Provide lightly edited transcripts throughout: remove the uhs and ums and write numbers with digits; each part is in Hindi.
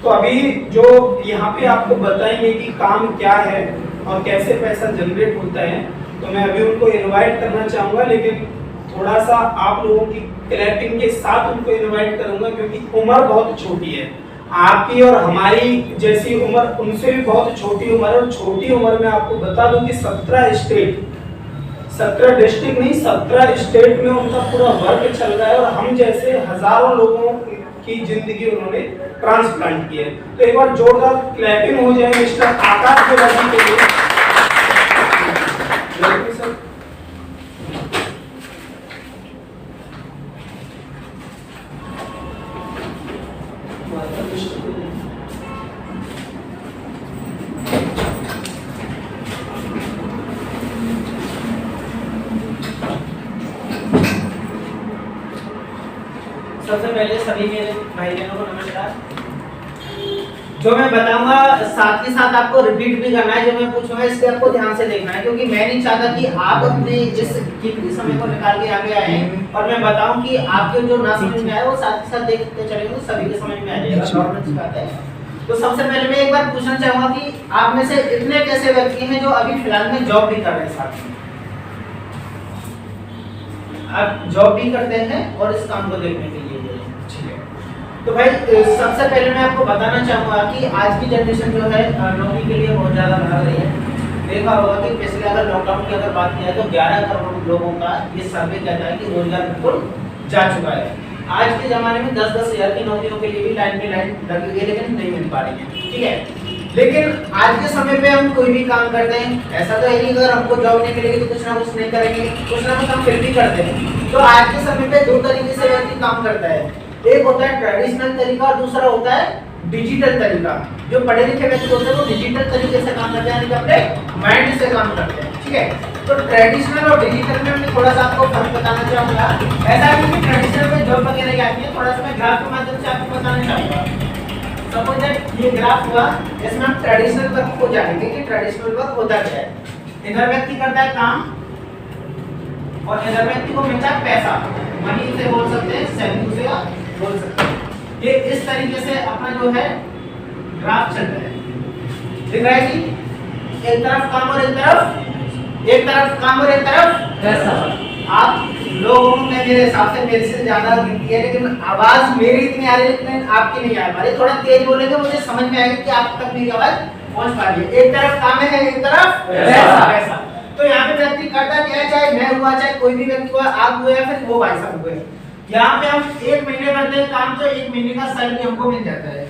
तो अभी जो यहाँ पे आपको बताएंगे कि काम क्या है और कैसे पैसा जनरेट होता है, तो मैं अभी उनको इनवाइट करना चाहूँगा, लेकिन थोड़ा सा आप लोगों की क्लैपिंग के साथ उनको इनवाइट करूँगा, क्योंकि उम्र बहुत छोटी है। आपकी और हमारी जैसी उम्र उनसे भी बहुत छोटी उम्र है, और छोटी उम्र में आपको बता दूं कि 17 स्टेट, 17 डिस्ट्रिक्ट नहीं 17 स्टेट में उनका पूरा वर्क चल रहा है, और हम जैसे हजारों लोगों की जिंदगी उन्होंने ट्रांसप्लांट की है। तो एक बार जोरदार क्लैपिंग हो जाए मिस्टर आकाश बेलाजी के लिए। सबसे पहले सभी मेरे भाई बहनों को नमस्कार। जो मैं बताऊंगा साथ ही साथ आपको रिपीट भी करना है, जो मैं पूछूंगा इसके आपको ध्यान से देखना है, क्योंकि मैं नहीं चाहता कि आप अपने इस कीमती समय को निकाल के आगे आए और मैं बताऊं कि आपके जो ना समझ में आए वो साथ ही साथ देखते चलेंगे तो सभी के समझ में आ जाएगा। नॉर्मल सी बात है। तो सबसे पहले मैं एक बार पूछना चाहूंगा कि आप में से इतने कैसे व्यक्ति हैं जो अभी फिलहाल में जॉब भी कर रहे हैं, साथ में आप जॉब भी करते हैं और इस काम को देखने के लिए। तो भाई सबसे पहले मैं आपको बताना चाहूँगा कि आज की जनरेशन जो है नौकरी के लिए बहुत ज़्यादा भाग रही है। देखा होगा कि पिछले अगर लॉकडाउन की अगर बात की जाए तो 11 करोड़ लोगों का ये सर्वे कहता है कि रोजगार बिल्कुल जा चुका है। आज के ज़माने में 10-10 हज़ार की नौकरियों के लिए भी लाइन पे लाइन लगी हुई है, लेकिन नहीं मिल पा रही है। ठीक है, लेकिन आज के समय पे हम कोई भी काम करते हैं, ऐसा तो है नहीं अगर हमको जॉब नहीं मिलेगी तो कुछ ना कुछ नहीं करेंगे, कुछ ना कुछ हम फिर भी करते हैं। तो आज के समय पे 2 तरीके से व्यक्ति काम करता है। एक होता है ट्रेडिशनल तरीका और दूसरा होता है डिजिटल तरीका। जो पढ़े लिखे व्यक्ति होते हैं वो डिजिटल तरीके से काम करते हैं, यानी अपने माइंड से काम करते हैं। ठीक है, तो ट्रेडिशनल और डिजिटल में मैं थोड़ा सा आपको फर्क बताना चाहूंगा। ऐसा है कि ट्रेडिशनल में जॉब वगैरह की आती है, थोड़ा सा मैं ग्राफ के माध्यम से आपको बताना चाहूंगा। सपोज दैट ये ग्राफ हुआ, इसमें हम ट्रेडिशनल वर्क को जानेंगे कि ट्रेडिशनल वर्क होता क्या है। इधर व्यक्ति करता है काम और इधर व्यक्ति को मिलता है पैसा, मनी से बोल सकते हैं, सैलरी से बोल सकते हैं। ये इस तरीके से अपना जो है ग्राफ चल रहा है, दिख रहा है जी। एक तरफ काम और एक तरफ काम और एक तरफ पैसा। आप लोगों में मेरे हिसाब से मेरे से ज्यादा गिनती है, लेकिन आवाज मेरी इतनी आ रही है लेकिन आपकी नहीं आ पा रही। थोड़ा तेज बोलेंगे मुझे समझ में आएगा कि आप तक मेरी आवाज पहुंच पा रही है। एक तरफ काम है, एक तरफ पैसा। तो यहाँ पे व्यक्ति करता क्या है, चाहे मैं हुआ चाहे कोई भी व्यक्ति हुआ, आप हुए या फिर वो भाई साहब हुए, यहाँ पे हम 1 महीने करते हैं काम तो 1 महीने का सैलरी हमको मिल जाता है।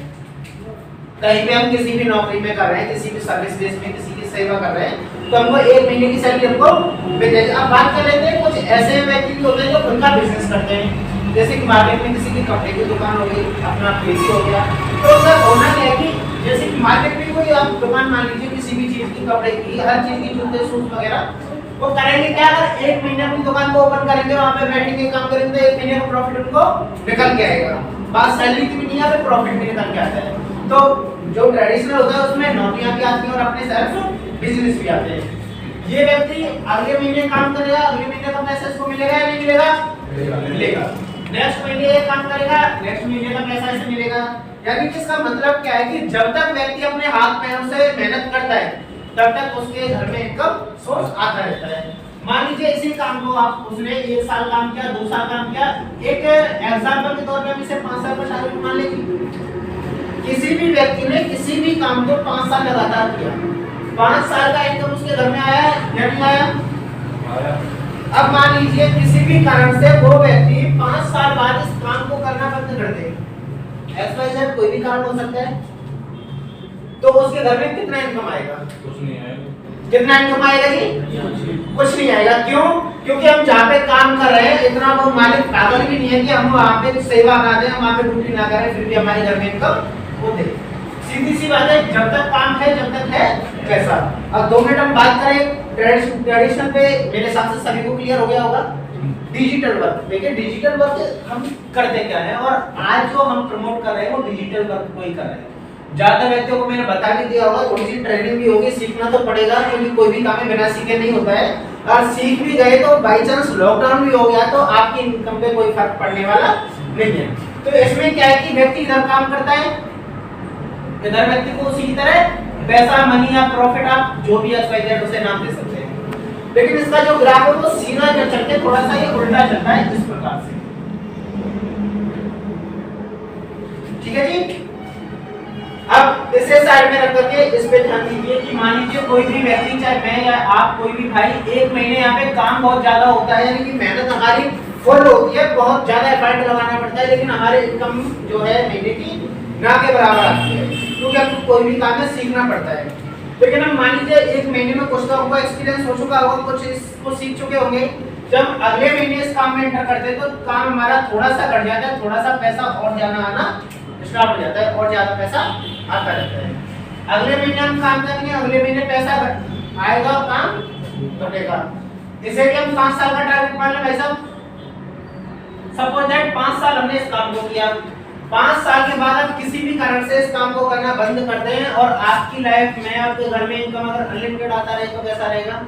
कहीं पे हम किसी भी नौकरी में कर रहे हैं, किसी भी सर्विस बेस में किसी की सेवा कर रहे हैं, तो हमको 1 महीने की सैलरी हमको मिल जाएगी। अब बात कर लेते हैं कुछ ऐसे व्यक्ति भी होते हैं जो उनका बिजनेस करते हैं, जैसे कि मार्केट में किसी की कपड़े की दुकान हो गई, अपना खेती हो गया। तो सर होना क्या है कि जैसे कि मार्केट में कोई आप दुकान मान लीजिए किसी भी चीज की, कपड़े की, हर चीज की, जूते शूज वगैरह, वो करेंगे क्या, अगर 1 महीने अपनी दुकान को ओपन करेंगे, वहां पे बैठेंगे काम करेंगे तो 1 महीने का प्रॉफिट उनको निकल के आएगा। बात सैलरी की भी नहीं है, प्रॉफिट भी निकल के आता है। तो जो ट्रेडिशनल होता है उसमें नौकरियां भी आती हैं और अपने सेल्फ बिजनेस भी आते हैं। ये व्यक्ति अगले महीने काम करेगा, अगले महीने का पैसा इसको मिलेगा या नहीं मिलेगा? मिलेगा। नेक्स्ट महीने ये काम करेगा, नेक्स्ट महीने का पैसा इसे मिलेगा। यानी कि इसका मतलब क्या है कि जब तक व्यक्ति अपने हाथ पैरों से मेहनत करता है तब तक उसके घर में इनकम सोर्स आता रहता है। मान लीजिए इसी काम को आप उसने 1 साल काम किया, 2 साल काम किया, एक एग्जांपल के तौर पे हम इसे 5 साल का शादी मान लेंगे। किसी भी व्यक्ति ने किसी भी काम को 5 साल लगातार किया, 5 साल का इनकम उसके घर में आया या नहीं आया? अब मान लीजिए किसी भी कारण से वो व्यक्ति 5 साल बाद इस काम को करना बंद कर दे, XYZ कोई भी कारण हो सकता है, तो उसके घर में कितना इनकम आएगा? कुछ नहीं आएगा। कितना इनकम आएगा जी? कुछ नहीं आएगा। क्यों? क्योंकि हम जहाँ पे काम कर रहे हैं इतना वो मालिक पागल भी नहीं है कि हम वहाँ पे सेवा ना दें, वहाँ पे ड्यूटी ना करें, फिर भी हमारे घर में इनकम हो दे। सीधी सी बात है, जब तक काम है जब तक है पैसा। अब 2 मिनट हम बात करें ट्रेडिशनल पे, मेरे हिसाब से सभी को क्लियर हो गया होगा। डिजिटल वर्क, देखिए डिजिटल वर्क हम करते क्या है, और आज जो हम प्रमोट कर रहे हैं वो डिजिटल वर्क को ही कर रहे हैं। ज्यादा व्यक्तियों को मैंने बता भी दिया होगा, थोड़ी सी ट्रेनिंग भी होगी, सीखना तो पड़ेगा क्योंकि कोई भी काम बिना सीखे नहीं होता है। और सीख भी गए तो बाई चांस लॉकडाउन भी हो गया तो आपकी इनकम पे कोई फर्क पड़ने वाला नहीं है। तो इसमें क्या है कि व्यक्ति इधर काम करता है, इधर व्यक्ति को उसी की तरह पैसा, मनी या प्रॉफिट, आप जो भी XYZ उसे नाम दे सकते हैं। लेकिन इसका जो ग्राफ है वो सीधा कर सकते, थोड़ा सा ये उल्टा चलता है इस प्रकार से। ठीक है जी। अब इसे साइड में रख करके इस पे ध्यान दीजिए कि मान लीजिए कोई भी व्यक्ति, चाहे मैं या आप, कोई भी भाई, एक महीने यहाँ पे काम बहुत ज्यादा होता है, यानी कि मेहनत हमारी फुल होती है, बहुत ज्यादा एफर्ट लगाना पड़ता है, लेकिन हमारे इनकम जो है महीने की ना के बराबर आती है, क्योंकि हमको कोई भी काम है सीखना पड़ता है। लेकिन हम मान लीजिए एक महीने में कुछ लोगों को एक्सपीरियंस हो चुका होगा, कुछ इसको सीख चुके होंगे, जब अगले महीने इस काम में एंटर करते हैं तो काम हमारा थोड़ा सा घट जाता है, थोड़ा सा पैसा और ज्यादा आना स्टार्ट हो जाता है और ज्यादा पैसा आता रहता है। अगले महीने हम काम करेंगे, अगले महीने पैसा आएगा, काम घटेगा। इसे भी हम 5 साल का टारगेट मान लें भाई साहब। सपोज दैट 5 साल हमने इस काम को किया, 5 साल के बाद आप किसी भी कारण से इस काम को करना बंद कर दें और आपकी लाइफ में, आपके घर में इनकम अगर अनलिमिटेड आता रहे तो कैसा रहेगा?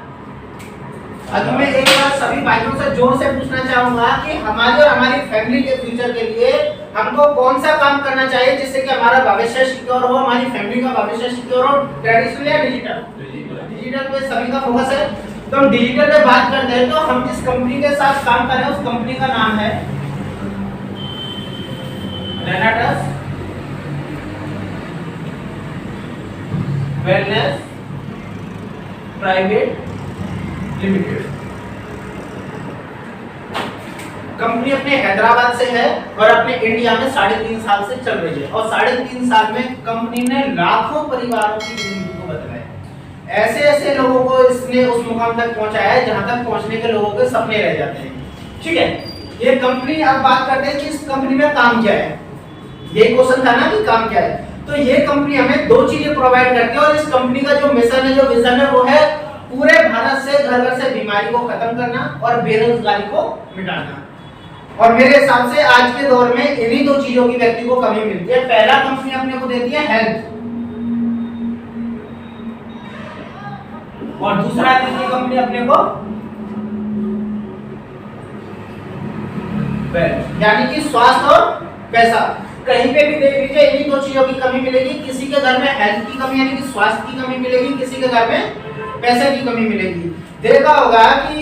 अभी मैं एक बार सभी भाइयों से जोर से पूछना चाहूंगा कि हमारे और हमारी फैमिली के फ्यूचर के लिए हमको कौन सा काम करना चाहिए जिससे कि हमारा भविष्य सिक्योर हो, हमारी फैमिली का भविष्य सिक्योर हो? ट्रेडिशनल या डिजिटल? डिजिटल पे सभी का फोकस है। तो हम डिजिटल पे बात करते हैं तो हम जिस कंपनी के साथ काम कर रहे हैं उस कंपनी का नाम है रेनाटस वेलनेस प्राइवेट लिमिटेड। कंपनी अपने हैदराबाद से है और अपने इंडिया में 3.5 साल से चल रही है और 3.5 साल में कंपनी ने लाखों परिवारों की जिंदगी को बदला है। ऐसे ऐसे लोगों को इसने उस मुकाम तक पहुंचाया है जहां तक पहुंचने के लोगों के सपने रह जाते हैं। ठीक है, ये कंपनी, अब बात करते हैं कि इस कंपनी में काम क्या है। ये क्वेश्चन था ना कि काम क्या है, तो ये कंपनी हमें 2 चीजें प्रोवाइड करती है और इस कंपनी का जो मिशन है, जो विजन है, वो है पूरे भारत से घर घर से बीमारी को खत्म करना और बेरोजगारी को मिटाना। और मेरे हिसाब से आज के दौर में इन्हीं 2 चीजों की व्यक्ति को कमी मिलती है। पहला कंपनी अपने को देती है हेल्थ और दूसरा देती है कंपनी अपने को वेल्थ, यानी कि स्वास्थ्य और पैसा। कहीं पे भी देख लीजिए इन्हीं 2 चीजों की कमी मिलेगी। किसी के घर में हेल्थ की कमी यानी कि स्वास्थ्य की कमी मिलेगी, किसी के घर में पैसे की कमी मिलेगी। देखा होगा कि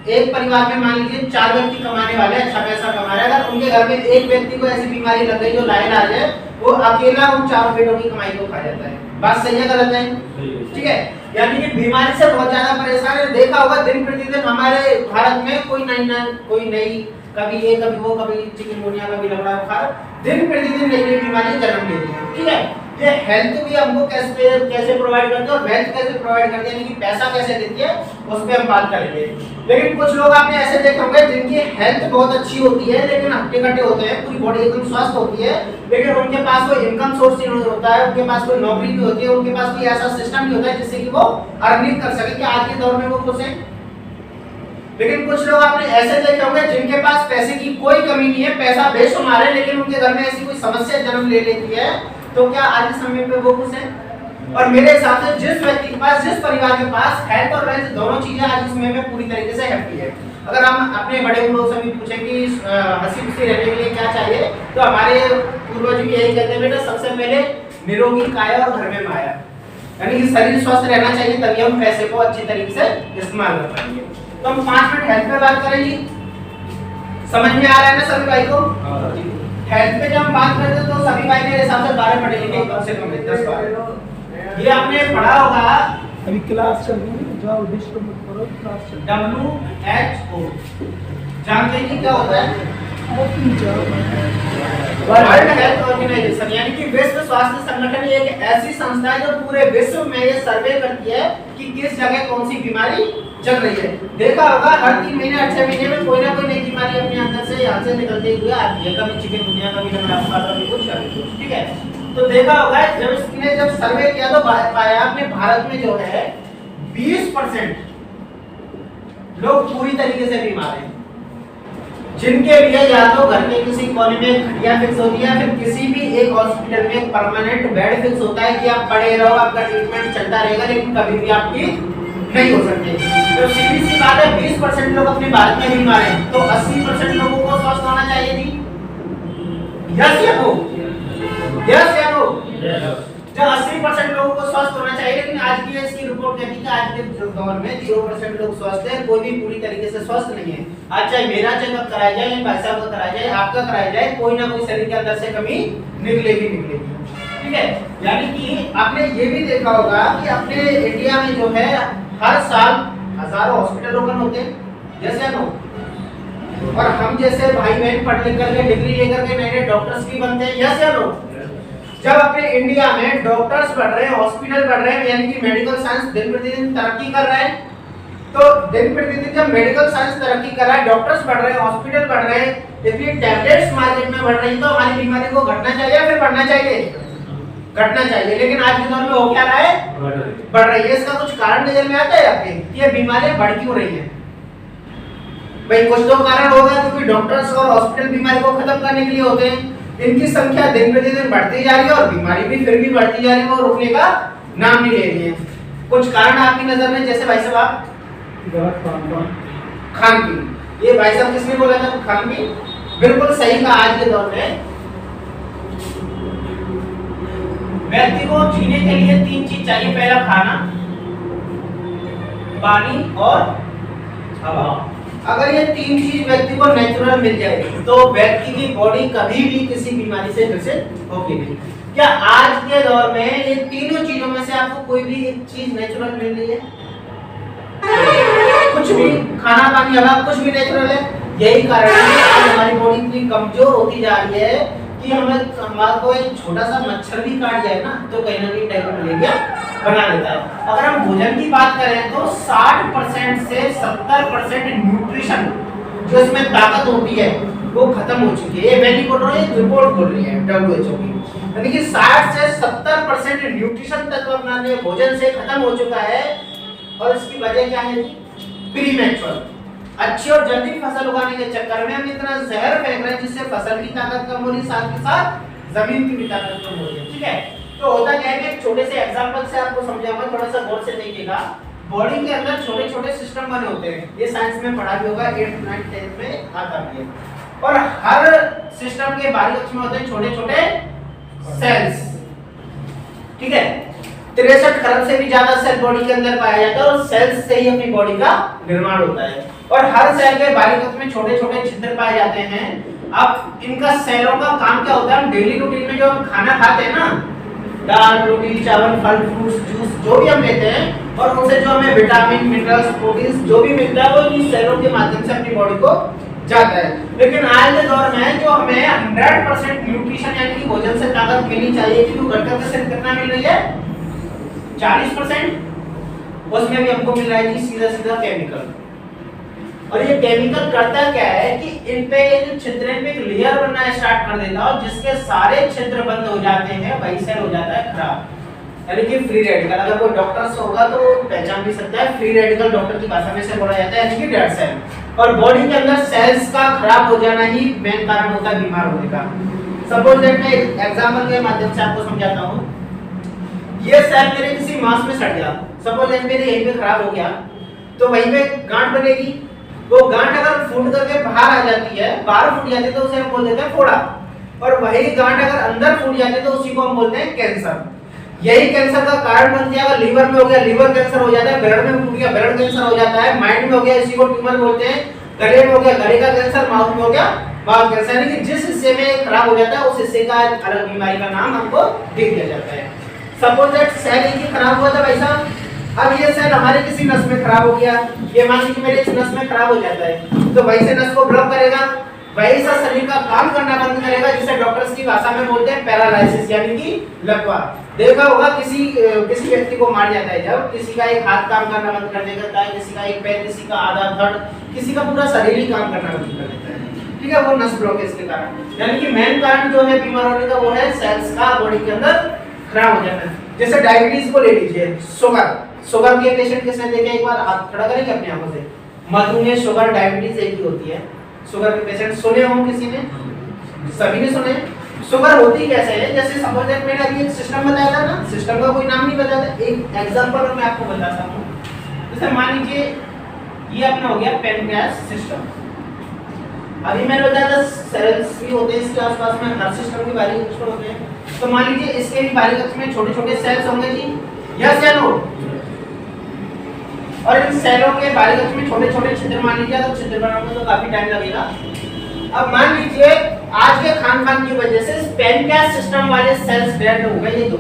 एक परिवार में मान लीजिए 4 व्यक्ति कमाने वाले, अच्छा पैसा कमा रहे हैं, अगर उनके घर में एक व्यक्ति को ऐसी बीमारी लग गई जो लाइलाज है, वो अकेला उन 4 पेटों की कमाई को खा जाता है। बात सही है गलत है? ठीक है, यानी कि बीमारी से बहुत ज्यादा परेशान है। देखा होगा दिन प्रतिदिन हमारे भारत में कोई नई कभी ये कभी वो, कभी चिकनगुनिया, कभी लंगड़ा बुखार, दिन प्रतिदिन नई नई बीमारियां जन्म लेती हैं। ठीक है, ये हेल्थ भी हमको कैसे प्रोवाइड करती है और वेल्थ कैसे प्रोवाइड करती है, यानी कि पैसा कैसे देती है, उस पे हम बात करेंगे। लेकिन कुछ लोग आपने ऐसे देखे होंगे जिनकी हेल्थ बहुत अच्छी होती है लेकिन हट्टे कट्टे होते हैं, पूरी बॉडी एकदम स्वस्थ होती है, लेकिन उनके पास कोई इनकम सोर्स नहीं होता है, उनके पास कोई नौकरी भी होती है, उनके पास कोई ऐसा सिस्टम नहीं होता है जिससे कि वो अर्निंग कर सके कि आज के दौर में वो खुश हैं। लेकिन कुछ लोग आपने ऐसे देखे होंगे जिनके पास पैसे की कोई कमी नहीं है, पैसा बेशुमार है, लेकिन उनके घर में ऐसी कोई समस्या जन्म ले लेती है, तो क्या आज के समय पे वो खुश हैं? और मेरे हिसाब से जिस व्यक्ति के पास, जिस परिवार के पास हेल्थ और वेल्थ दोनों चीजें आज के समय में पूरी तरीके से हैप्पी है। अगर हम अपने बड़े लोगों से भी पूछें कि हंसी खुशी रहने के लिए क्या चाहिए, तो हमारे पूर्वज भी यही कहते हैं, बेटा सबसे पहले निरोगी काया और घर में माया, यानी कि शरीर स्वस्थ रहना चाहिए, तभी हम पैसे को अच्छी तरीके से इस्तेमाल कर पाएंगे। तो हम 5 मिनट हेल्थ पे बात करेंगे। समझ में आ रहा है ना सभी भाई को? हेल्थ पे जब हम बात करते हैं तो सभी भाई मेरे हिसाब से 12 पढ़े लिखे कम से कम 10-12। ये आपने पढ़ा होगा, अभी क्लास चल रही है, जाओ डिस्टर्ब मत करो, क्लास चल रही है। WHO जानते हैं कि क्या होता है? वर्ल्ड हेल्थ ऑर्गेनाइजेशन, यानी कि विश्व स्वास्थ्य संगठन एक ऐसी संस्था है जो पूरे विश्व में ये सर्वे करती है कि किस जगह कौन सी बीमारी चल रही है। देखा होगा हर 3 महीने 6 महीने में कोई ना कोई नई बीमारी अपने अंदर से यहाँ से निकलते हुए आती है, कभी चिकनगुनिया, कभी लंगड़ा बुखार, कभी कुछ। ठीक है, तो देखा होगा जब इसने सर्वे किया तो पाया अपने भारत में जो है 20% लोग पूरी तरीके से बीमार हैं, जिनके लिए या तो घर के किसी कोने में खटिया फिक्स होती है, फिर किसी भी एक हॉस्पिटल में परमानेंट बेड फिक्स होता है कि आप पड़े रहो, आपका ट्रीटमेंट चलता रहेगा, लेकिन कभी भी आप ठीक नहीं हो सकते। तो सीधी सी बात है 20% लोग अपने भारत में बीमार हैं, तो 80% लोगों को स्वस्थ होना चाहिए जी। यस या नो? यस या नो? जब 80% लोगों को स्वस्थ होना चाहिए, लेकिन आज की इसकी रिपोर्ट कहती है कि आज के दौर में 0% लोग स्वस्थ है, कोई भी पूरी तरीके से स्वस्थ नहीं है। आज चाहे मेरा चेकअप कराया जाए या भाई साहब का कराया जाए, आपका कराया जाए, कोई ना कोई शरीर के अंदर से कमी निकलेगी। ठीक है, यानी कि आपने ये भी देखा होगा कि अपने इंडिया में जो है हर साल हजारों हॉस्पिटल ओपन होते हैं, जैसे नो, और हम जैसे भाई बहन पढ़ लिख करके डिग्री लेकर के नए नए डॉक्टर्स भी बनते हैं, यस या नो। जब अपने इंडिया में डॉक्टर्स बढ़ रहे हैं, हॉस्पिटल बढ़ रहे हैं, यानी कि मेडिकल साइंस दिन प्रतिदिन तरक्की कर रहा है, तो दिन प्रतिदिन जब मेडिकल साइंस तरक्की कर रहा है, डॉक्टर्स बढ़ रहे हैं, हॉस्पिटल बढ़ रहे हैं, इतनी टैबलेट्स मार्केट में बढ़ रही है, तो हमारी बीमारी को घटना चाहिए या फिर बढ़ना चाहिए? घटना चाहिए। लेकिन आज के दौर में हो क्या रहा है? बढ़ रही है। इसका कुछ कारण नजर में आता है आपके कि ये बीमारियां बढ़ क्यों रही हैं? भाई कुछ तो कारण होगा, क्योंकि डॉक्टर्स और हॉस्पिटल बीमारी को खत्म करने के लिए होते हैं। इनकी संख्या दिन प्रतिदिन बढ़ती जा रही है और बीमारी भी फिर भी बढ़ती जा रही है, वो रुकने का नाम नहीं ले रही है। कुछ कारण आपकी नजर में, जैसे भाई साहब आप खान पीन, ये भाई साहब किसने बोला था? खान पीन, बिल्कुल सही कहा। आज के दौर में व्यक्ति को जीने के लिए 3 चीज चाहिए। पहला खाना, पानी और हवा। अगर ये 3 चीज व्यक्ति को नेचुरल मिल जाएगी तो व्यक्ति की बॉडी कभी भी किसी बीमारी से ग्रसित होगी नहीं। क्या आज के दौर में ये तीनों चीजों में से आपको कोई भी एक चीज नेचुरल मिल रही है? कुछ भी, खाना पानी हवा कुछ भी नेचुरल है। यही कारण है कि हमारी बॉडी इतनी कमजोर होती जा रही है कि हमारा कोई छोटा सा मच्छर भी काट जाए ना तो कहीं ना कहीं डायबिटीज बना देता है। अगर हम भोजन की बात करें तो 60% से 70% न्यूट्रिशन जो इसमें ताकत होती है वो खत्म हो चुकी है। ये मैं नहीं बोल रहा हूँ, ये रिपोर्ट बोल रही है WHO की। यानी कि 60 से 70% न्यूट्रिशन तत्व अपने भोजन से खत्म हो चुका है। और इसकी वजह क्या है? प्रीमैच्योर, अच्छी और जल्दी फसल उगाने के चक्कर में हम इतना जहर फेंक रहे हैं जिससे फसल की ताकत कम हो रही, साथ के साथ जमीन की भी ताकत कम हो रही है। ठीक है, तो होता क्या है कि एक छोटे से एग्जांपल से आपको समझाऊंगा, थोड़ा सा गौर से देखिएगा। बॉडी के अंदर छोटे छोटे सिस्टम बने होते हैं, ये साइंस में पढ़ा भी होगा, 8th 9th 10th में आता भी है। और हर सिस्टम के बाहरी कक्ष में होते हैं छोटे छोटे सेल्स। ठीक है, 63 खरब से भी ज्यादा सेल बॉडी के अंदर पाया जाता है और सेल्स से ही अपनी बॉडी का निर्माण होता है। और हर सेल के बाहरी कक्ष में छोटे छोटे छिद्र पाए जाते हैं। अब इनका सेलों का काम क्या होता है? हम डेली रूटीन में जो हम खाना खाते हैं ना, दाल रोटी चावल फल फ्रूट्स जूस जो भी हम लेते हैं, और उनसे जो हमें विटामिन मिनरल्स प्रोटीन जो भी मिलता है वो इन सेलों के माध्यम से अपनी बॉडी को जाता है। लेकिन आज के दौर में जो हमें 100% न्यूट्रिशन यानी कि भोजन से ताकत मिलनी चाहिए थी, वो घटकर के सिर्फ कितना मिल रही है? 40%। उसमें भी हमको मिल रहा है कि सीधा सीधा केमिकल। और ये केमिकल करता क्या है कि इन पे जो छिद्र है एक लेयर बनना स्टार्ट कर देता है, और जिसके सारे छिद्र बंद हो जाते हैं वही सेल हो जाता है खराब, यानी कि फ्री रेडिकल। अगर कोई डॉक्टर से होगा तो पहचान भी सकता है, फ्री रेडिकल डॉक्टर की भाषा में से बोला जाता है, यानी कि डेड सेल। और बॉडी के अंदर सेल्स का खराब हो जाना ही मेन कारण होता है बीमार होने का। सपोज दैट मैं एक एग्जांपल के माध्यम से आपको समझाता हूं। ये सेल मेरे किसी मांस में सड़ गया, सपोज दैट मेरे यहीं पे खराब हो गया, तो वहीं पे गांठ बनेगी। वो गांठ अगर फूट करके बाहर आ जाती है, बाहर फूट जाती है तो उसे हम बोल देते हैं फोड़ा। और वही गांठ अगर अंदर फूट जाती है तो उसी को हम बोलते हैं कैंसर। यही कैंसर का कारण बनती है। अगर लीवर में हो गया लीवर कैंसर हो जाता है, ब्लड में फूट गया ब्लड कैंसर हो जाता है, माइंड में हो गया इसी को ट्यूमर बोलते हैं, गले में हो गया गले का कैंसर, माउथ में हो गया माउथ कैंसर। यानी कि जिस हिस्से में खराब हो जाता है उस हिस्से का अलग बीमारी का नाम हमको दे दिया जाता है। सपोज दैट सेल एक खराब हुआ था भाई साहब, अब ये सेल हमारे किसी नस में खराब हो गया, ये मान लीजिए मेरे इस नस में खराब हो जाता है, तो वही से नस को ब्लॉक करेगा, वही सा शरीर का काम करना बंद करेगा, जिसे डॉक्टर्स की भाषा में बोलते हैं पैरालिसिस यानी कि लकवा। देखा होगा किसी व्यक्ति को मार जाता है, जब किसी का एक हाथ काम करना बंद कर देता है, किसी का एक पैर, किसी का आधा धड़, किसी का पूरा शरीर ही काम करना बंद कर देता है। ठीक है, वो नस ब्लॉकेज के कारण। यानी कि मेन कारण जो है बीमार होने का वो है सेल्स का बॉडी के अंदर खराब हो जाना है। जैसे डायबिटीज को ले लीजिए, शुगर के पेशेंट किसने देखे? एक बार हाथ खड़ा करेंगे अपनी आंखों से। मधुमेह शुगर डायबिटीज एक ही होती है। शुगर के पेशेंट सुने हो किसी ने? सभी ने सुने। शुगर होती कैसे है? जैसे सपोज दैट मैंने अभी एक सिस्टम बताया था ना, सिस्टम का कोई नाम नहीं बताया था, एक एग्जांपल मैं आपको बताता हूं। जैसे मान लीजिए ये अपना हो गया पैनक्रियास सिस्टम। अभी मैंने बताया था सेल्स भी होते हैं इसके आसपास में, हर सिस्टम के बारीक कक्ष होते हैं। तो मान लीजिए इसके भी बारीक कक्ष में छोटे छोटे सेल्स होंगे जी, यस या नो? और इन सेलों के बारीक कक्ष में छोटे छोटे छिद्र मान लीजिए, तो छिद्र बनाने में तो काफी टाइम लगेगा। अब मान लीजिए आज के खान पान की वजह से पेनक्रियास सिस्टम वाले सेल्स डेड हो गए, ये दो,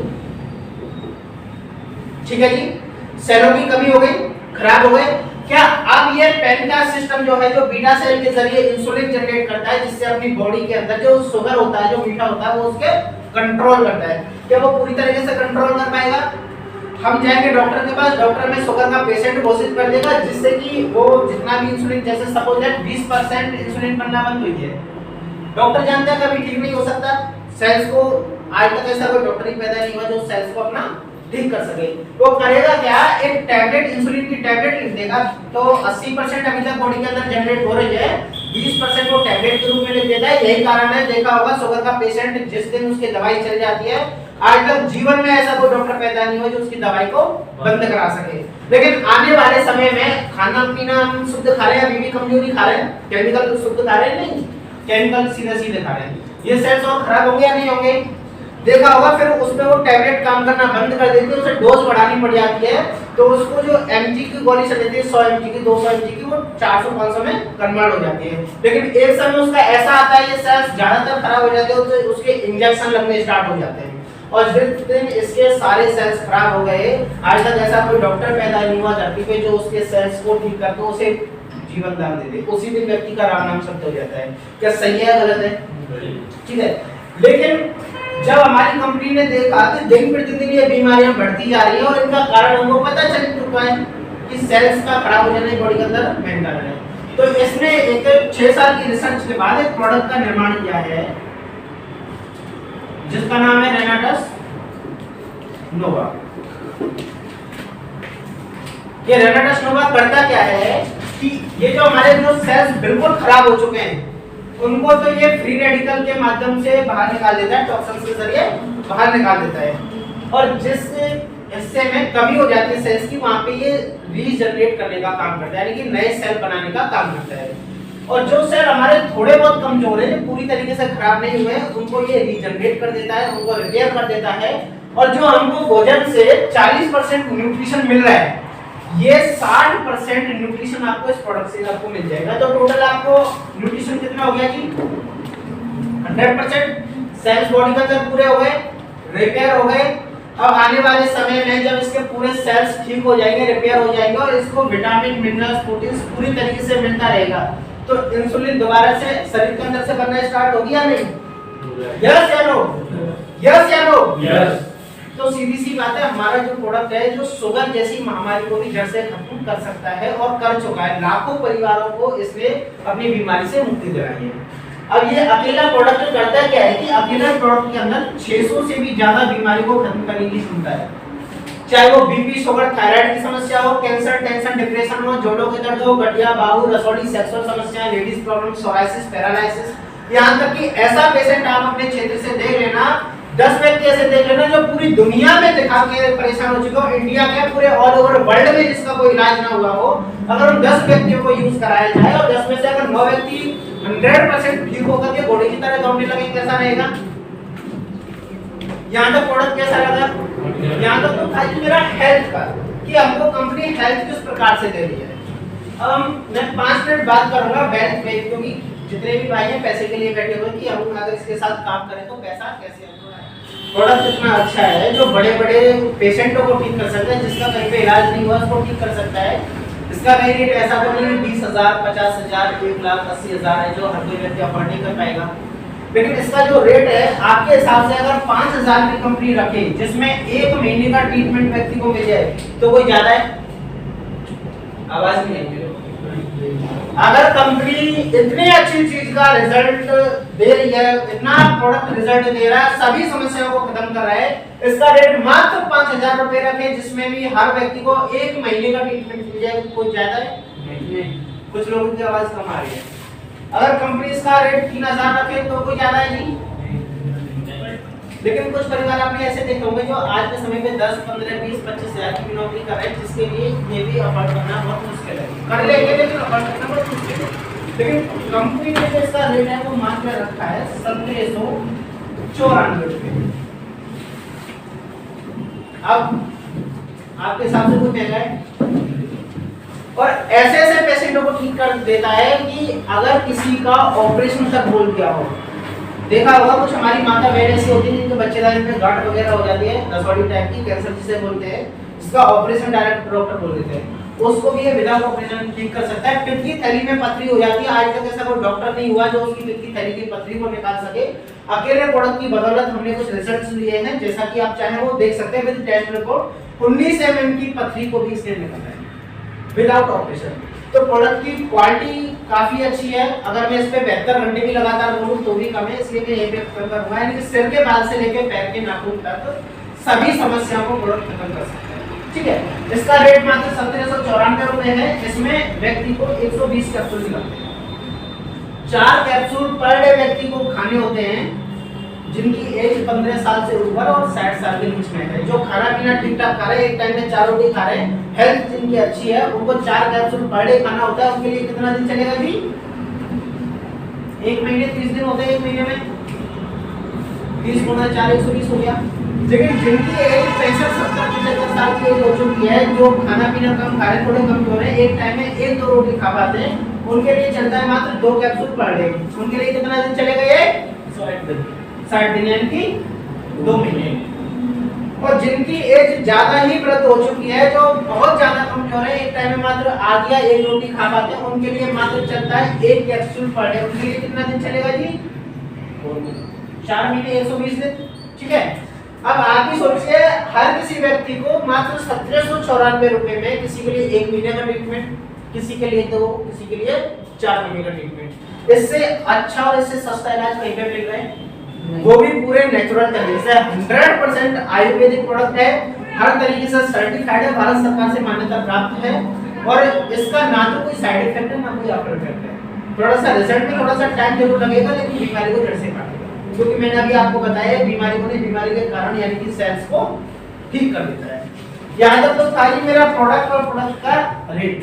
ठीक है जी, सेलों की कमी हो गई, खराब हो गए। क्या अब ये पेनक्रियास सिस्टम जो है, जो बीटा सेल के जरिए इंसुलिन जनरेट करता है, जिससे अपनी बॉडी के अंदर जो शुगर होता है, जो मीठा होता है, वो उसके कंट्रोल करता है। क्या वो पूरी तरीके से कंट्रोल कर पाएगा? हम जाएंगे डॉक्टर के पास, डॉक्टर में शुगर का पेशेंट घोषित कर देगा, जिससे कि वो जितना भी इंसुलिन, जैसे सपोज दैट 20% इंसुलिन बनना बंद हुई है, डॉक्टर जानते हैं कभी ठीक नहीं हो सकता। सेल्स को आज तक ऐसा कोई डॉक्टर ही पैदा नहीं हुआ जो सेल्स को अपना ठीक कर सके। वो करेगा क्या? एक टैबलेट, इंसुलिन की टैबलेट लिख देगा। तो 80% अभी तक बॉडी के अंदर जनरेट हो रही है, 20% वो टैबलेट के रूप में लिख देता है। यही कारण है, देखा होगा शुगर का पेशेंट जिस दिन उसकी दवाई चल जाती है, आज तक जीवन में ऐसा कोई डॉक्टर पैदा नहीं हुआ जो उसकी दवाई को बंद करा सके। लेकिन आने वाले समय में खाना पीना हम शुद्ध खा रहे हैं, अभी भी कमजोरी खा रहे हैं, केमिकल शुद्ध खा रहे हैं, नहीं केमिकल सीधे सीधे खा रहे हैं, ये सेल्स और खराब होंगे या नहीं होंगे? देखा होगा फिर उसमें वो टैबलेट काम करना बंद कर देती है, उसे डोज बढ़ानी पड़ जाती है, तो उसको जो mg की गोली से देती है 100 mg की, 200 mg की, वो 400-500 में कन्वर्ट हो जाती है। लेकिन एक समय उसका ऐसा आता है, ये सेल्स ज्यादातर खराब हो जाते हैं, तो उसके इंजेक्शन लगने स्टार्ट हो जाते हैं, और जिस दिन इसके सारे सेल्स खराब हो गए, आज तक ऐसा कोई डॉक्टर पैदा नहीं हुआ धरती पे जो उसके सेल्स को ठीक करके उसे जीवन दान दे दे, उसी दिन व्यक्ति का राम नाम सत्य हो जाता है। क्या सही है गलत है? ठीक है। लेकिन जब हमारी कंपनी ने देखा कि दिन प्रतिदिन ये बीमारियां बढ़ती जा रही हैं और इनका कारण हमको पता चल चुका है कि सेल्स का खराब हो जाना बॉडी के अंदर मेन कारण है, तो इसने एक 6 साल की रिसर्च के बाद एक प्रोडक्ट का निर्माण किया है जिसका नाम है रेनाटस नोवा। ये रेनाटस नोवा करता क्या है कि ये जो हमारे जो सेल्स बिल्कुल खराब हो चुके हैं, उनको तो ये फ्री रेडिकल के माध्यम से बाहर निकाल देता है, टॉक्सिन के जरिए बाहर निकाल देता है, और जिस हिस्से में कमी हो जाती है सेल्स की, वहां पे ये रीजनरेट करने का काम करता है, यानी कि नए सेल बनाने का काम करता है। और जो सेल हमारे थोड़े बहुत कमजोर है, पूरी तरीके से खराब नहीं हुए, उनको ये रीजनरेट कर देता है, उनको रिपेयर कर देता है, और जो हमको भोजन से 40% न्यूट्रिशन मिल रहा है, ये 60% न्यूट्रिशन आपको इस प्रोडक्ट से आपको मिल जाएगा। तो टोटल आपको न्यूट्रिशन कितना हो गया जी? 100%। सेल्स बॉडी के अंदर पूरे हो गए, रिपेयर हो गए। अब आने वाले समय में जब इसके पूरे सेल्स ठीक हो जाएंगे, रिपेयर हो जाएंगे, और इसको विटामिन, मिनरल्स, प्रोटीन्स पूरी तरीके से मिलता रहेगा, तो इंसुलिन दोबारा से शरीर के अंदर से बनना स्टार्ट होगी या नहीं? यस या नो? यस या नो? यस। तो सीधी सी बात है, हमारा जो प्रोडक्ट है जो शुगर जैसी महामारी को भी जड़ से खत्म कर सकता है और कर चुका है। लाखों परिवारों को इसने अपनी बीमारी से मुक्ति दिलाई है। अब ये अकेला प्रोडक्ट करता क्या है कि अकेला प्रोडक्ट के अंदर 600 से भी ज्यादा बीमारी को खत्म करने की क्षमता है, चाहे वो बीपी, शुगर, थायराइड की समस्या हो, कैंसर, टेंशन, डिप्रेशन हो, जोड़ों के दर्द हो, गठिया, बाहू, रसौली, सेक्सुअल समस्याएं, लेडीज प्रॉब्लम, सोराइसिस, पैरालिसिस, यहाँ तक कि ऐसा पेशेंट आप अपने क्षेत्र से देख लेना, 10 व्यक्ति ऐसे देख लेना जो पूरी दुनिया में दिखा के परेशान हो चुके हो, इंडिया के पूरे ऑल ओवर वर्ल्ड में जिसका कोई इलाज ना हुआ हो, अगर उन 10 व्यक्तियों को यूज कराया जाए और 10 में से अगर 9 व्यक्ति 100% ठीक होकर के बॉडी की तरह दौड़ने लगे, कैसा रहेगा? यहाँ तक प्रोडक्ट कैसा लगा? यहाँ तक तो खाली मेरा हेल्थ का, कि हमको कंपनी हेल्थ किस प्रकार से दे रही है। अब मैं 5 मिनट बात करूंगा वेल्थ पे, क्योंकि जितने भी भाई हैं पैसे के लिए बैठे हुए कि हम अगर इसके साथ काम करें तो पैसा कैसे हमको आए। प्रोडक्ट इतना अच्छा है जो बड़े बड़े पेशेंटों को ठीक कर सकता है, जिसका कहीं पे इलाज नहीं हुआ उसको ठीक कर सकता है। इसका कहीं रेट ऐसा तो नहीं 20,000, 50,000, 1,80,000 है जो हर कोई व्यक्ति अफोर्ड नहीं कर पाएगा, लेकिन इसका जो रेट है आपके हिसाब से अगर 5,000 की कंपनी रखे जिसमें 1 महीने का ट्रीटमेंट व्यक्ति को मिल जाए तो कोई ज्यादा है? आवाज नहीं आई। अगर कंपनी इतनी अच्छी चीज का रिजल्ट दे रही है, इतना प्रोडक्ट रिजल्ट दे रहा है, सभी समस्याओं को खत्म कर रहा है, इसका रेट मात्र 5,000 रुपए रखे, जिसमें भी हर व्यक्ति को 1 महीने का ट्रीटमेंट मिल जाए, कोई ज्यादा है? नहीं। कुछ लोगों की आवाज कम आ रही है। अगर कंपनी इसका रेट 3,000 रखे तो कोई ज्यादा है? नहीं। लेकिन कुछ परिवार आपने ऐसे देखे होंगे जो आज के समय में 10, 15, 20, 25,000 की नौकरी कर रहे हैं, जिसके लिए ये भी अफोर्ड करना बहुत मुश्किल है। कर लेंगे लेकिन अफोर्ड करना बहुत मुश्किल है। लेकिन कंपनी ने जो इसका रेट है वो मात्र रखा है 1794 रुपए। अब आपके हिसाब से कुछ महंगा है, और ऐसे ऐसे पेशेंटों को ठीक कर देता है कि अगर किसी का ऑपरेशन तक बोल गया हो। देखा होगा कुछ हमारी माता बहन ऐसी होती है जिनके बच्चेदानी में गांठ वगैरह हो जाती है, रसौली टाइप की, कैंसर जिसे बोलते हैं, इसका ऑपरेशन डायरेक्ट डॉक्टर बोल देते हैं, उसको भी ये विदाउट ऑपरेशन ठीक कर सकता है। पित्त की थैली में पथरी हो जाती है, आज तक ऐसा कोई डॉक्टर नहीं हुआ जो उसकी पित्त की थैली की पथरी को निकाल सके। अकेले प्रोडक्ट की बदौलत हमने कुछ रिजल्ट्स लिए हैं, जैसा कि आप चाहें वो देख सकते हैं विद टेस्ट रिपोर्ट। 19 mm की पथरी को भी इसने निकाला है विदाउट ऑपरेशन। तो प्रोडक्ट की क्वालिटी काफी अच्छी है। अगर मैं इस पे 72 घंटे भी लगातार बोलूं तो भी कम है, इसलिए मैं यही पे करूंगा। यानी कि सिर के बाल से लेकर पैर के नाखून तक सभी समस्याओं को प्रोडक्ट खत्म कर सकता है। ठीक है, इसका रेट मात्र 1794 रुपए है। इसमें व्यक्ति को 120 कैप्सूल लगते हैं। 4 कैप्सूल पर डे व्यक्ति को खाने होते हैं जिनकी एज 15 साल से ऊपर और 60 साल के बीच में है। जो खाना पीना ठीक ठाक खा रहे हैं, एक टाइम में 4 रोटी खा रहे हैं, हेल्थ जिनकी अच्छी है, उनको 4 कैप्सूल पर डे खाना होता है। उनके लिए कितना दिन चलेगा जी? 1 महीने 30 दिन होते हैं। 1 महीने में 30 गुना 4 120 हो गया। लेकिन जिनकी एज 65 70 75 साल की एज हो चुकी है, जो खाना पीना कम खा रहे हैं, थोड़े कमजोर हैं, एक टाइम में 1-2 रोटी खा पाते हैं, उनके लिए चलता है मात्र 2 कैप्सूल पर डे। उनके लिए कितना दिन चलेगा ये? 60 दिन, यानी कि 2 महीने। और जिनकी एज ज्यादा ही वृद्ध हो चुकी है, जो बहुत ज्यादा कमजोर है, एक टाइम में मात्र आध या 1 रोटी खा पाते हैं, उनके लिए मात्र चलता है 1 कैप्सूल पर डे। उनके लिए कितना दिन चलेगा जी? 4 महीने 120 दिन। ठीक है, अब आप ही सोचिए, हर किसी व्यक्ति को मात्र 1794 रुपए में किसी के लिए 1 महीने का ट्रीटमेंट, किसी के लिए 2, किसी के लिए 4 महीने का ट्रीटमेंट। इससे अच्छा और इससे सस्ता इलाज कहीं पे मिल रहा है? वो भी पूरे नेचुरल तरीके से। 100% आयुर्वेदिक प्रोडक्ट है, हर तरीके से सर्टिफाइड है, भारत सरकार से मान्यता प्राप्त है, और इसका ना तो कोई साइड इफेक्ट है ना कोई आफ्टर इफेक्ट है। थोड़ा सा रिजल्ट में थोड़ा सा टाइम जरूर लगेगा, लेकिन बीमारी को जड़ से काटेगा। क्योंकि मैंने अभी आपको बताया बीमारी को नहीं, बीमारी के कारण यानी कि सेल्स को ठीक कर देता है। यहाँ तक तो था ही मेरा प्रोडक्ट और प्रोडक्ट का रेट।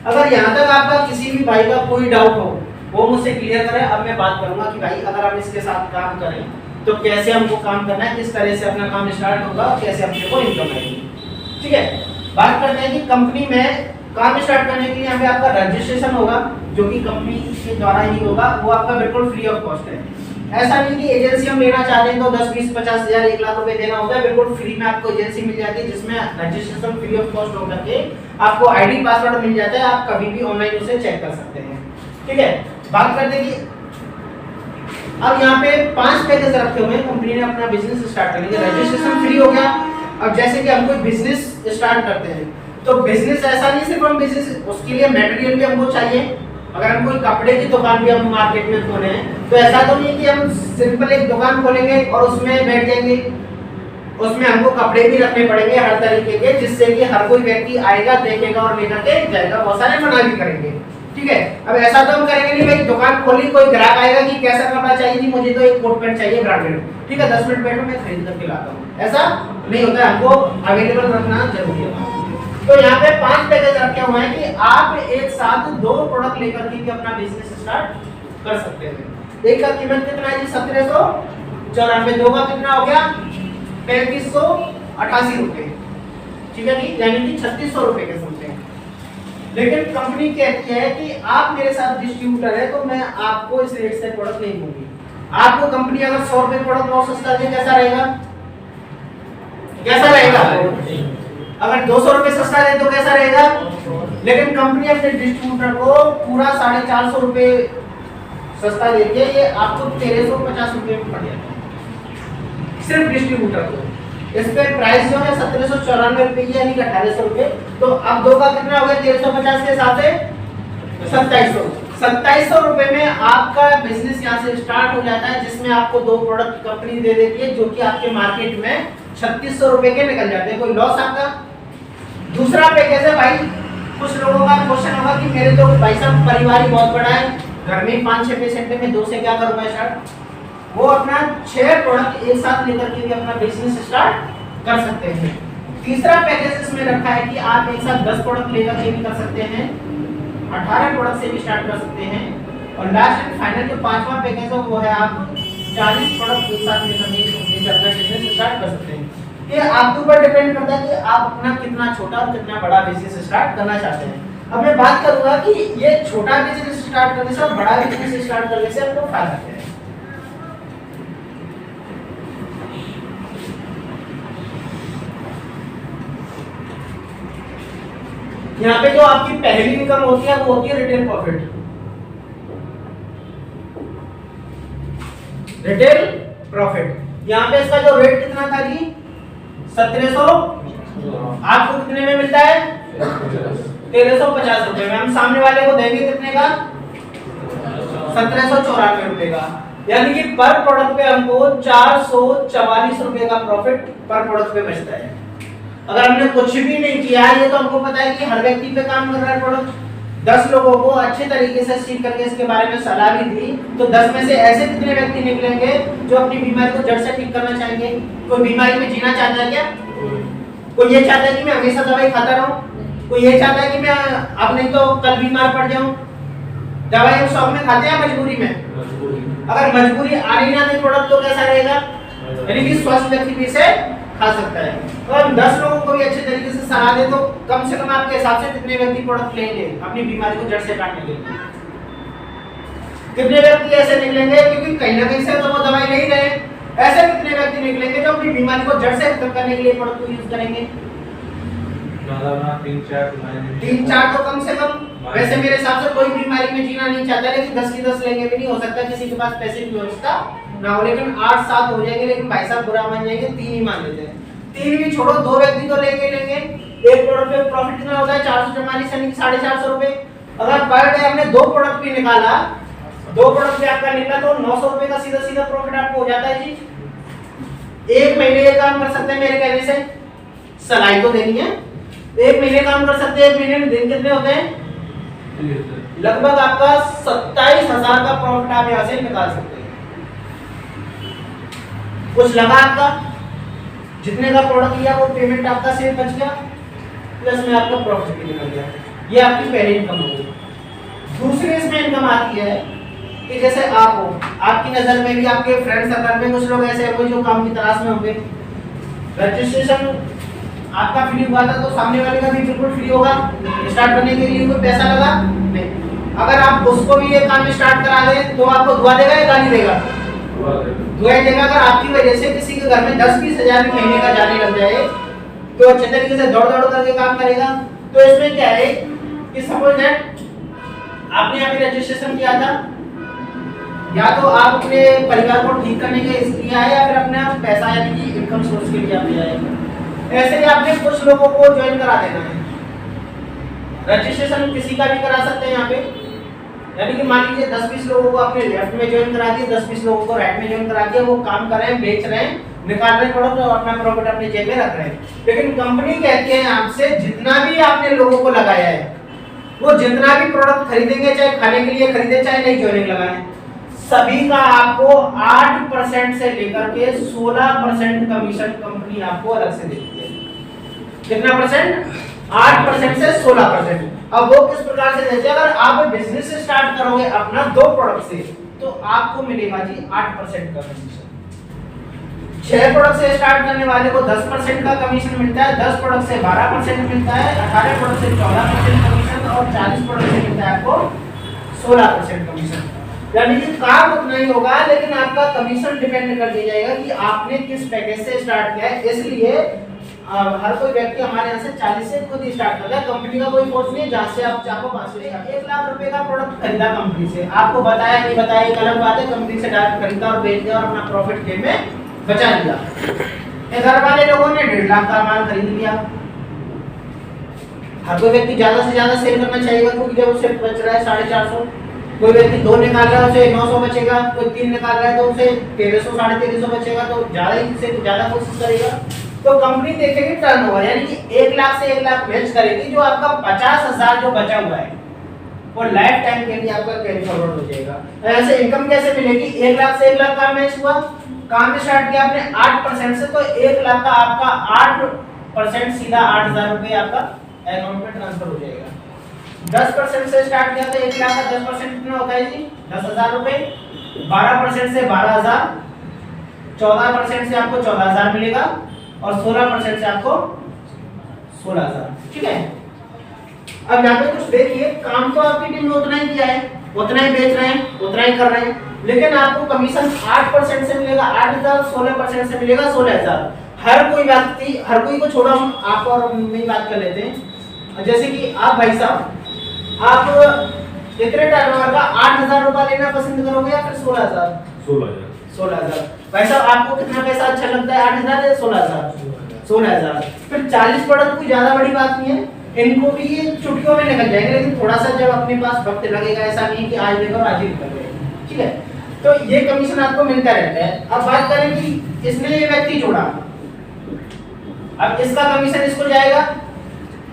अगर यहाँ तक आपका किसी भी भाई का कोई डाउट हो वो मुझसे क्लियर करें। अब मैं बात करूंगा कि भाई अगर हम इसके साथ काम करें तो कैसे हमको काम करना है, किस तरह से अपना काम स्टार्ट होगा, कैसे अपने को इनकम आएगी। ठीक है, बात करते हैं कि कंपनी में काम स्टार्ट करने के लिए यहाँ पे आपका रजिस्ट्रेशन होगा, जो कि कंपनी के द्वारा ही होगा। वो आपका बिल्कुल फ्री ऑफ कॉस्ट है। ऐसा नहीं कि एजेंसी हम लेना चाहते हैं तो 10 20 50 हजार 1 लाख रुपए देना होगा। बिल्कुल फ्री में आपको एजेंसी मिल जाती है, जिसमें रजिस्ट्रेशन फ्री ऑफ कॉस्ट होकर के आपको आईडी पासवर्ड मिल जाता है। आप कभी भी ऑनलाइन उसे चेक कर सकते हैं। ठीक है, बात करते हैं कि अब यहाँ पे 5 पैकेज रखे हुए हैं कंपनी ने अपना बिजनेस स्टार्ट करने के। रजिस्ट्रेशन फ्री हो गया। अब जैसे कि हम कोई बिजनेस स्टार्ट करते हैं तो बिजनेस ऐसा नहीं सिर्फ हम बिजनेस, उसके लिए मटेरियल भी हमको चाहिए। अगर हम कोई कपड़े की दुकान भी हम मार्केट में खोले हैं तो ऐसा तो नहीं कि हम सिंपल एक दुकान खोलेंगे और उसमें बैठ जाएंगे। उसमें हमको कपड़े भी रखने पड़ेंगे हर तरीके के, जिससे कि हर कोई व्यक्ति आएगा, देखेगा और लेकर के जाएगा। बहुत सारे मना भी करेंगे। ठीक है, अब ऐसा तो हम करेंगे नहीं भाई दुकान खोली, कोई ग्राहक आएगा कि कैसा कपड़ा चाहिए जी, मुझे तो एक कोट पैंट चाहिए ब्रांडेड, ठीक है 10 मिनट बैठो मैं खरीद करके लाता हूँ। ऐसा नहीं होता है, हमको अवेलेबल रखना जरूरी है। तो यहाँ पे 5 पैकेज रखे हुए हैं कि आप एक साथ 2 प्रोडक्ट लेकर के भी अपना बिजनेस स्टार्ट कर सकते हैं। एक का कीमत कितना है जी? 1794। 2 का कितना हो गया? 3588 रुपए। ठीक है जी, यानी कि 3600 रुपए के समथिंग। लेकिन कंपनी कहती है कि आप मेरे साथ डिस्ट्रीब्यूटर है तो मैं आपको इस रेट से प्रोडक्ट नहीं दूंगी। आपको कंपनी अगर 100 रुपए प्रोडक्ट बहुत सस्ता दे, कैसा रहेगा? कैसा रहेगा? अगर 200 रुपए सस्ता दे तो कैसा रहेगा? लेकिन कंपनी अपने डिस्ट्रीब्यूटर को पूरा 450 रुपए सस्ता देती है, ये आपको 1350 रुपए में पड़ जाता है सिर्फ डिस्ट्रीब्यूटर को। इस पे प्राइस जो है 1794 रुपए की, यानी कि 1800 रुपए। तो अब 2 का कितना हो गया? 1350 के हिसाब से 2700 रुपए में आपका बिजनेस यहाँ से स्टार्ट हो जाता है, जिसमें आपको 2 प्रोडक्ट कंपनी दे देती है, जो कि आपके मार्केट में 3600 रुपए के निकल जाते हैं। कोई लॉस आपका? दूसरा पैकेज है भाई, कुछ लोगों का क्वेश्चन होगा कि मेरे तो भाई साहब परिवार ही बहुत बड़ा है, घर में 5-6 पेशेंट है, मैं 2 से क्या करूंगा स्टार्ट? वो अपना 6 प्रोडक्ट एक साथ लेकर के भी अपना बिजनेस स्टार्ट कर सकते हैं। तीसरा पैकेज इसमें रखा है कि आप एक साथ 10 प्रोडक्ट लेकर के भी कर सकते हैं। 18 प्रोडक्ट से भी स्टार्ट कर सकते हैं। और लास्ट एंड फाइनल जो 5वां पैकेज है वो है आप 40 प्रोडक्ट एक साथ में अपना बिजनेस स्टार्ट कर सकते हैं। ये आपके ऊपर डिपेंड करता है कि आप अपना कितना छोटा और कितना बड़ा बिजनेस स्टार्ट करना चाहते हैं। अब मैं बात करूंगा कि ये छोटा बिजनेस स्टार्ट करने से और बड़ा बिजनेस स्टार्ट करने से आपको फायदा क्या है। यहाँ पे जो आपकी पहली इनकम होती है वो होती है रिटेल प्रॉफिट। रिटेल प्रॉफिट यहाँ पे इसका जो रेट कितना था जी 1700, आपको कितने में मिलता है 1350 रुपए में। हम सामने वाले को देंगे कितने का 1794 रुपए का, यानी कि पर प्रोडक्ट पे हमको 444 रुपए का प्रॉफिट पर प्रोडक्ट पे बचता है। अगर हमने कुछ भी नहीं किया, ये तो हमको पता है कि हर व्यक्ति पे काम कर रहा है प्रोडक्ट, 10 लोगों को अच्छे तरीके से सीख करके इसके बारे में सलाह भी दी, तो 10 में से ऐसे कितने व्यक्ति निकलेंगे जो अपनी बीमारी को जड़ से ठीक करना चाहेंगे। कोई बीमारी में जीना चाहता है क्या? कोई ये चाहता है कि मैं हमेशा दवाई खाता रहूं? कोई ये चाहता है कि मैं अब नहीं तो कल बीमार पड़ जाऊं? दवाई हम शौक में खाते हैं मजबूरी में? अगर मजबूरी आ रही ना तो प्रोडक्ट तो कैसा रहेगा, यानी कि स्वस्थ व्यक्ति भी इसे खा सकता है। तो हम 10 लोगों को भी अच्छे तरीके से सलाह दे तो कम से कम आपके हिसाब से कितने व्यक्ति प्रोडक्ट लेंगे अपनी बीमारी को जड़ से काटने के लिए? कितने व्यक्ति ऐसे निकलेंगे क्योंकि कहीं ना कहीं से तो वो दवाई ले ही रहे हैं, ऐसे कितने व्यक्ति निकलेंगे जो अपनी बीमारी को जड़ से खत्म करने के लिए प्रोडक्ट को यूज करेंगे? 3-4 तो कम से कम। वैसे मेरे हिसाब से कोई बीमारी में जीना नहीं चाहता, लेकिन 10 की 10 लेंगे भी नहीं, हो सकता किसी के पास पैसे की व्यवस्था ना हो, लेकिन 8-7 हो जाएंगे, लेकिन भाई साहब बुरा मान जाएंगे 3 ही मान लेते हैं। 3 भी छोड़ो, 2 व्यक्ति तो लेंगे। एक प्रोडक्ट पे प्रॉफिट कितना होता है 444 यानी 450 रुपए। अगर पर डे हमने 2 प्रोडक्ट भी निकाला, 2 प्रोडक्ट पे आपका निकला तो 900 रुपए का सीधा सीधा प्रॉफिट आपको हो जाता है जी। एक महीने ये काम कर सकते हैं मेरे कहने से, सलाई तो देनी है, एक महीने काम कर सकते हैं। एक महीने में दिन कितने होते हैं? लगभग आपका 27,000 का प्रॉफिट आप यहाँ से निकाल सकते हैं। कुछ लगा आपका, जितने का प्रोडक्ट लिया वो पेमेंट आपका सेम बच गया, प्लस में आपका प्रॉफिट भी निकल गया। ये आपकी पहली इनकम होगी। दूसरी इसमें इनकम आती है कि जैसे आप हो, आपकी नजर में भी आपके फ्रेंड सर्कल में कुछ लोग ऐसे होंगे जो काम की तलाश में होंगे। रजिस्ट्रेशन आपका फ्री हुआ था तो सामने वाले का भी बिल्कुल फ्री होगा। स्टार्ट करने के लिए कोई पैसा लगा नहीं। अगर आप उसको भी ये काम स्टार्ट करा दें तो आपको दुआ देगा या गाली देगा? दुआ देगा। अगर आपकी वजह से किसी के घर में 10-20 हजार महीने का जाने लग जाए तो अच्छे तरीके से दौड़ दौड़ करके काम करेगा। तो इसमें क्या है कि सपोज दैट आपने यहाँ पे रजिस्ट्रेशन किया था, या तो आप अपने परिवार को ठीक करने के लिए आए या फिर अपने पैसा यानी कि इनकम सोर्स के लिए आप आए। ऐसे ही आपने कुछ लोगों को ज्वाइन करा देना है। रजिस्ट्रेशन किसी का भी करा सकते हैं यहाँ पे, यानी कि मान लीजिए 10-20 लोगों को आपने लेफ्ट में ज्वाइन करा दिया, 10-20 लोगों को राइट में ज्वाइन करा दिया, वो काम कर रहे हैं, बेच रहे हैं, निकाल रहे हैं प्रोडक्ट और अपना प्रॉफिट अपने जेब में रख रहे हैं। लेकिन कंपनी कहती है आपसे जितना भी आपने लोगों को लगाया है वो जितना भी प्रोडक्ट खरीदेंगे, चाहे खाने के लिए खरीदे चाहे नहीं ज्वाइनिंग लगाए, सभी का आपको 8% से लेकर के 16% कमीशन कंपनी आपको अलग से देती है। कितना परसेंट? 8% से 16%। अब वो किस प्रकार से देते हैं? अगर आप बिजनेस स्टार्ट करोगे अपना 2 प्रोडक्ट से तो आपको मिलेगा जी 8% का कमीशन। 6 प्रोडक्ट से स्टार्ट करने वाले को 10% का कमीशन मिलता है, 10 प्रोडक्ट से 12% मिलता है, 18 प्रोडक्ट से 14% कमीशन और 40 प्रोडक्ट से मिलता है आपको 16% कमीशन। यानी कि काम उतना ही होगा लेकिन आपका कमीशन डिपेंड कर दिया जाएगा कि आपने किस पैकेज से स्टार्ट किया है। इसलिए हर कोई व्यक्ति हमारे यहाँ से 40 से खुद ही स्टार्ट करता है। कंपनी का कोई फोर्स नहीं जहाँ से आप चाहो 500 1 लाख रुपए का प्रोडक्ट खरीदा कंपनी से, आपको बताया नहीं बताया एक अलग बात है, कंपनी से डायरेक्ट खरीदा और बेच दिया और अपना प्रॉफिट जेब में बचा लिया। घर वाले लोगों ने 1.5 लाख का माल खरीद लिया। हर कोई व्यक्ति ज्यादा से ज्यादा सेल करना चाहेगा क्योंकि जब उसे बच रहा है 450, कोई व्यक्ति 2 निकाल रहा है उसे 900 बचेगा, कोई 3 निकाल रहा है तो उसे 1300 1350 बचेगा, तो ज्यादा से ज्यादा कोशिश करेगा। तो कंपनी देखेगी टर्नओवर, यानी कि 1 लाख से 1 लाख मैच करेगी, जो आपका 50,000 जो बचा हुआ है वो लाइफ टाइम के लिए आपका कैरी फॉरवर्ड हो जाएगा। ऐसे इनकम कैसे मिलेगी? 1 लाख से 1 लाख का मैच हुआ, काम स्टार्ट किया आपने 8% से, तो 1 लाख का आपका 8% सीधा 8,000 रुपए आपका अकाउंट में ट्रांसफर हो जाएगा। 10% से स्टार्ट किया तो 1 लाख का 10% कितना होता है जी? 10,000 रुपए। 12% से 12,000, 14% से आपको 14,000 मिलेगा और 16% से आपको 16,000। ठीक है, अब यहाँ पे कुछ देखिए, काम तो आपकी टीम ने उतना ही किया है, उतना ही बेच रहे हैं, उतना ही कर रहे हैं, लेकिन आपको कमीशन 8% से मिलेगा 8,000, 16% से मिलेगा 16,000। हर कोई व्यक्ति, हर कोई को छोड़ा, हम आप और मैं बात कर लेते हैं। जैसे कि आप भाई साहब, आप इतने टर्नओवर का 8,000 रुपया लेना पसंद करोगे या फिर 16,000? 16,000। भाई साहब, आपको कितना पैसा अच्छा लगता है, 8,000 या 16,000? 16,000। फिर 40 प्रोडक्ट कोई ज्यादा बड़ी बात नहीं है, इनको भी ये चुटकियों में निकल जाएंगे, लेकिन थोड़ा सा जब अपने पास वक्त लगेगा, ऐसा नहीं कि आज लेकर आज ही निकल गए। ठीक है, तो ये कमीशन आपको मिलता रहता है। अब बात करें कि इसने ये व्यक्ति जोड़ा, अब इसका कमीशन इसको जाएगा,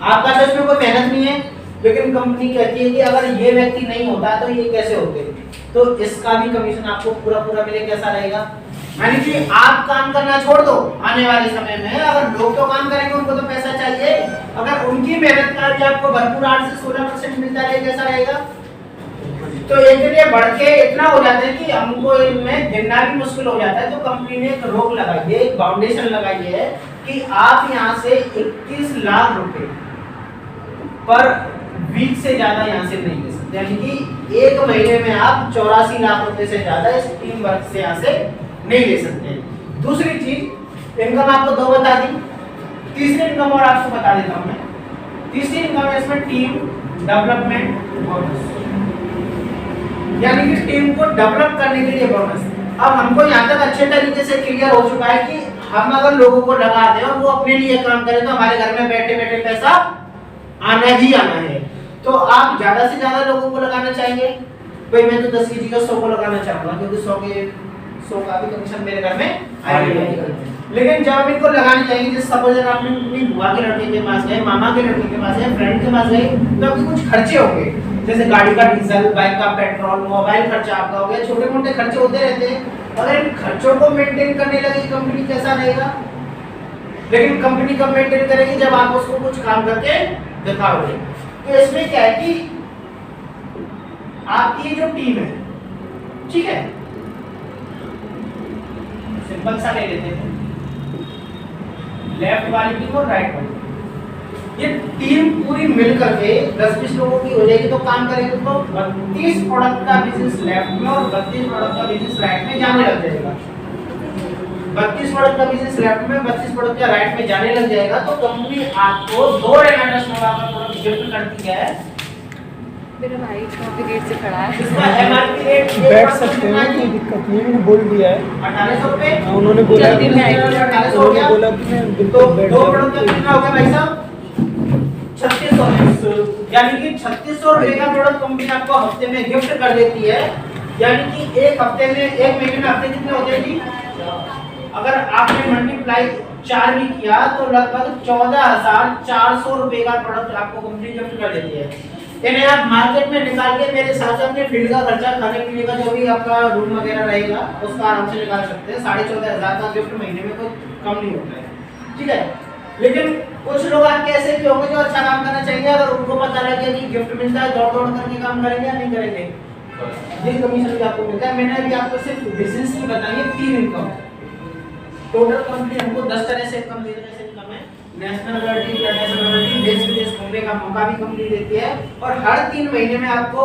आपका तो इसमें कोई मेहनत नहीं है, लेकिन कंपनी कहती है कि अगर ये व्यक्ति नहीं होता तो ये कैसे होते, तो इसका भी कमीशन आपको पूरा पूरा मिले। कैसा रहेगा, यानी कि आप काम करना छोड़ दो, आने वाले समय में अगर लोग तो काम करेंगे, उनको तो पैसा चाहिए, अगर उनकी मेहनत का भी आपको भरपूर 8 से 16% मिलता रहे, कैसा रहेगा? तो एक लिए बढ़ के इतना हो जाता है कि हमको इनमें गिनना भी मुश्किल हो जाता है। तो कंपनी ने एक रोक लगाई है, एक बाउंडेशन लगाई है कि आप यहाँ से 21 लाख रुपए पर वीक से ज्यादा यहाँ से नहीं ले सकते, यानी कि एक महीने में आप 84 लाख रुपए से ज्यादा इस टीम वर्क से यहाँ से नहीं ले सकते। दूसरी चीज, इनकम आपको दो बता दी, तीसरी इनकम और आपको बता देता हूं मैं। तीसरी इनकम है इसमें टीम डेवलपमेंट बोनस, यानी कि टीम को डेवलप करने के लिए बोनस। अब हमको यहाँ तक अच्छे तरीके से क्लियर हो चुका है कि हम अगर लोगों को लगा दें और वो अपने लिए काम करें तो हमारे घर में बैठे बैठे पैसा आना ही आना है। तो आप ज्यादा से ज्यादा लोगों को लगाना चाहेंगे, भाई मैं तो 10 की जगह 100 को लगाना चाहूंगा, क्योंकि 100 का भी कमीशन मेरे घर में आएगा। लेकिन जब आप इनको लगाने जाएंगे, जैसे सपोज अगर आपने अपनी बुआ के लड़के के पास गए, मामा के लड़के के पास गए, फ्रेंड के पास गए, तो आपके कुछ खर्चे होंगे, जैसे गाड़ी का डीजल, बाइक का पेट्रोल, मोबाइल खर्चा आपका हो गया, छोटे मोटे खर्चे होते रहते हैं। अगर इन खर्चों को मेंटेन करने लगे कंपनी, कैसा रहेगा? लेकिन कंपनी कब मेंटेन करेगी, जब आप उसको कुछ काम करके दिखाओगे। तो इसमें क्या है कि आपकी जो टीम है, ठीक है, सिंपल सा ले लेते हैं, लेफ्ट वाली टीम और राइट वाली, ये टीम पूरी मिलकर के 10-20 लोगों की हो जाएगी। तो काम करेंगे तो 32 प्रोडक्ट का बिजनेस लेफ्ट में और 32 प्रोडक्ट का बिजनेस राइट में जाने लग जाएगा। 32 प्रोडक्ट का बिजनेस लेफ्ट में, 32 प्रोडक्ट का राइट में जाने लग जाएगा। तो कंपनी आपको 2 रेनाटा स्नोवा का प्रोडक्ट गिफ्ट करती है। मेरा भाई काफी देर से खड़ा है, इसका एमआरपी रेट बैठ सकते हैं, कोई दिक्कत नहीं है, मैंने बोल दिया है 1800 रुपए। उन्होंने बोला जल्दी में आएगी। 1800 हो गया। बोला कि मैं तो बिल्कुल बैठ 2 प्रोडक्ट का कितना हो गया भाई साहब? 3600, यानी कि 3600 रुपए का प्रोडक्ट कंपनी आपको हफ्ते में गिफ्ट कर देती है। यानी कि एक हफ्ते में, एक महीने में हफ्ते कितने होते हैं जी? अगर आपने मल्टीप्लाई 4 भी किया तो लगभग 14,400 रुपए का प्रोडक्ट आपको कंपनी गिफ्ट कर देती है। यानी आप मार्केट में निकाल के मेरे साथ अपने फील्ड का खर्चा, खाने पीने का जो भी आपका रूम वगैरह रहेगा उसका आराम से निकाल सकते हैं। 14,500 का गिफ्ट महीने में कोई कम नहीं होता है, ठीक है। लेकिन कुछ लोग आपके ऐसे भी होंगे जो अच्छा काम करना चाहेंगे, अगर उनको पता लग गया कि गिफ्ट मिलता है, दौड़ दौड़ करके काम करेंगे या नहीं करेंगे? ये कमीशन भी आपको मिलता है। मैंने अभी आपको सिर्फ बिजनेस की बताई है 3 इनकम। टोटल कंपनी हमको 10 तरह से इनकम दे रही है। नेशनल रॉयल्टी, इंटरनेशनल रॉयल्टी, देश विदेश घूमने का मौका भी कंपनी देती है और हर 3 महीने में आपको